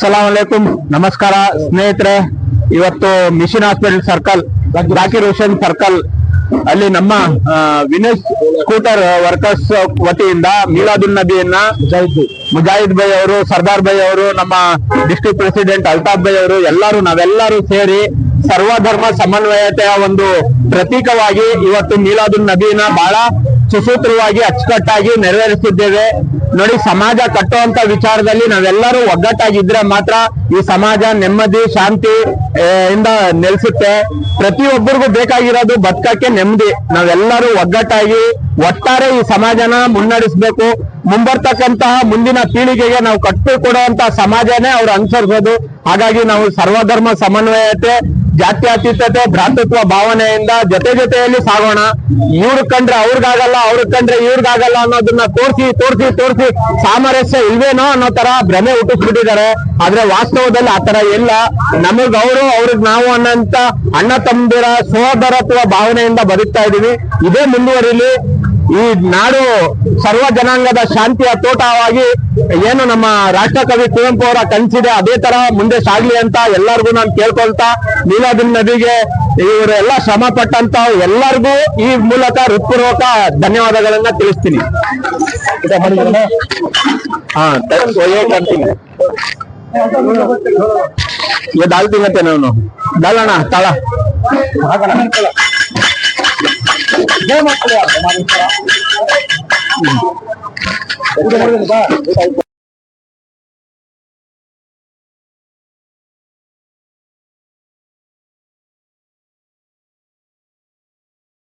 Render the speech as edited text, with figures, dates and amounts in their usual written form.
ಅಸ್ಸಲಾಂ ವಲೈಕುಂ, ನಮಸ್ಕಾರ ಸ್ನೇಹಿತರೆ. ಇವತ್ತು mission hospital circle, Zakir Hussain circle ಅಲ್ಲಿ ನಮ್ಮ ವಿನೇಶ್ ಸ್ಕೂಟರ್ ವರ್ಕರ್ಸ್ ವತಿಯಿಂದ ಮೀಲಾದುನ್ ನಬಿಯನ್ನ ಮುಜಾಹಿದ್ ಬೈ ಅವರು, ಸರ್ದಾರ್ ಬೈ ಅವರು, ನಮ್ಮ ಡಿಸ್ಟ್ರಿಕ್ಟ್ ಪ್ರೆಸಿಡೆಂಟ್ ಅಲ್ತಾಫ್ ಬೈ ಅವರು ನಾವೆಲ್ಲರೂ ಸೇರಿ ಸರ್ವಧರ್ಮ ಸಮನ್ವಯತೆಯ ಒಂದು ಪ್ರತೀಕವಾಗಿ ಇವತ್ತು ಮೀಲಾದುನ್ ನಬಿನ ಬಹಳ ಸುಸೂತ್ರವಾಗಿ ಅಚ್ಚುಕಟ್ಟಾಗಿ ನೆರವೇರಿಸಿದ್ದೇವೆ. ನೋಡಿ, ಸಮಾಜ ಕಟ್ಟುವಂತ ವಿಚಾರದಲ್ಲಿ ನಾವೆಲ್ಲರೂ ಒಗ್ಗಟ್ಟಾಗಿದ್ರೆ ಮಾತ್ರ ಈ ಸಮಾಜ ನೆಮ್ಮದಿ ಶಾಂತಿ ಇಂದ ನೆಲೆಸುತ್ತೆ. ಪ್ರತಿಯೊಬ್ಬರಿಗೂ ಬೇಕಾಗಿರೋದು ಬದುಕಕ್ಕೆ ನೆಮ್ಮದಿ. ನಾವೆಲ್ಲರೂ ಒಗ್ಗಟ್ಟಾಗಿ ಒಟ್ಟಾರೆ ಈ ಸಮಾಜನ ಮುನ್ನಡೆಸಬೇಕು. ಮುಂಬರ್ತಕ್ಕಂತಹ ಮುಂದಿನ ಪೀಳಿಗೆಗೆ ನಾವು ಕಟ್ಟಿಕೊಡುವಂತ ಸಮಾಜನೇ ಅವ್ರು ಅನುಸರಿಸೋದು. ಹಾಗಾಗಿ ನಾವು ಸರ್ವಧರ್ಮ ಸಮನ್ವಯತೆ, ಜಾತ್ಯತೀತತೆ, ಭ್ರಾತೃತ್ವ ಭಾವನೆಯಿಂದ ಜೊತೆಯಲ್ಲಿ ಸಾಗೋಣ. ಇವ್ರ ಕಂಡ್ರೆ ಅವ್ರಿಗಾಗಲ್ಲ, ಅವ್ರ ಕಂಡ್ರೆ ಇವ್ರಿಗಾಗಲ್ಲ ಅನ್ನೋದನ್ನ ತೋರಿಸಿ ಸಾಮರಸ್ಯ ಇಲ್ವೇನೋ ಅನ್ನೋ ತರ ಭ್ರಮೆ ಹುಟ್ಟಿಸ್ಬಿಟ್ಟಿದ್ದಾರೆ. ಆದ್ರೆ ವಾಸ್ತವದಲ್ಲಿ ಆತರ ಇಲ್ಲ. ನಮಗ್ ಅವ್ರಿಗೆ ನಾವು ಅನ್ನೋಂತ ಅಣ್ಣ ತಮ್ಮದಿರ ಸಹೋದರತ್ವ ಭಾವನೆಯಿಂದ ಬದುಕ್ತಾ ಇದೀವಿ. ಇದೇ ಮುಂದುವರಿಲಿ. ಈ ನಾಡು ಸರ್ವ ಜನಾಂಗದ ಶಾಂತಿಯ ತೋಟವಾಗಿ ಏನು ನಮ್ಮ ರಾಷ್ಟ್ರಕವಿ ಕುವೆಂಪು ಅವರ ಕನಸಿದೆ, ಅದೇ ತರ ಮುಂದೆ ಸಾಗ್ಲಿ ಅಂತ ಎಲ್ಲರಿಗೂ ನಾನು ಕೇಳ್ಕೊಳ್ತಾ, ಮೀಲಾದುನ್ ನಬಿಗೆ ಇವರೆಲ್ಲ ಶ್ರಮ ಪಟ್ಟಂತ ಎಲ್ಲರಿಗೂ ಈ ಮೂಲಕ ಹೃತ್ಪೂರ್ವಕ ಧನ್ಯವಾದಗಳನ್ನ ತಿಳಿಸ್ತೀನಿ. ये डालती मत ना डालना ताला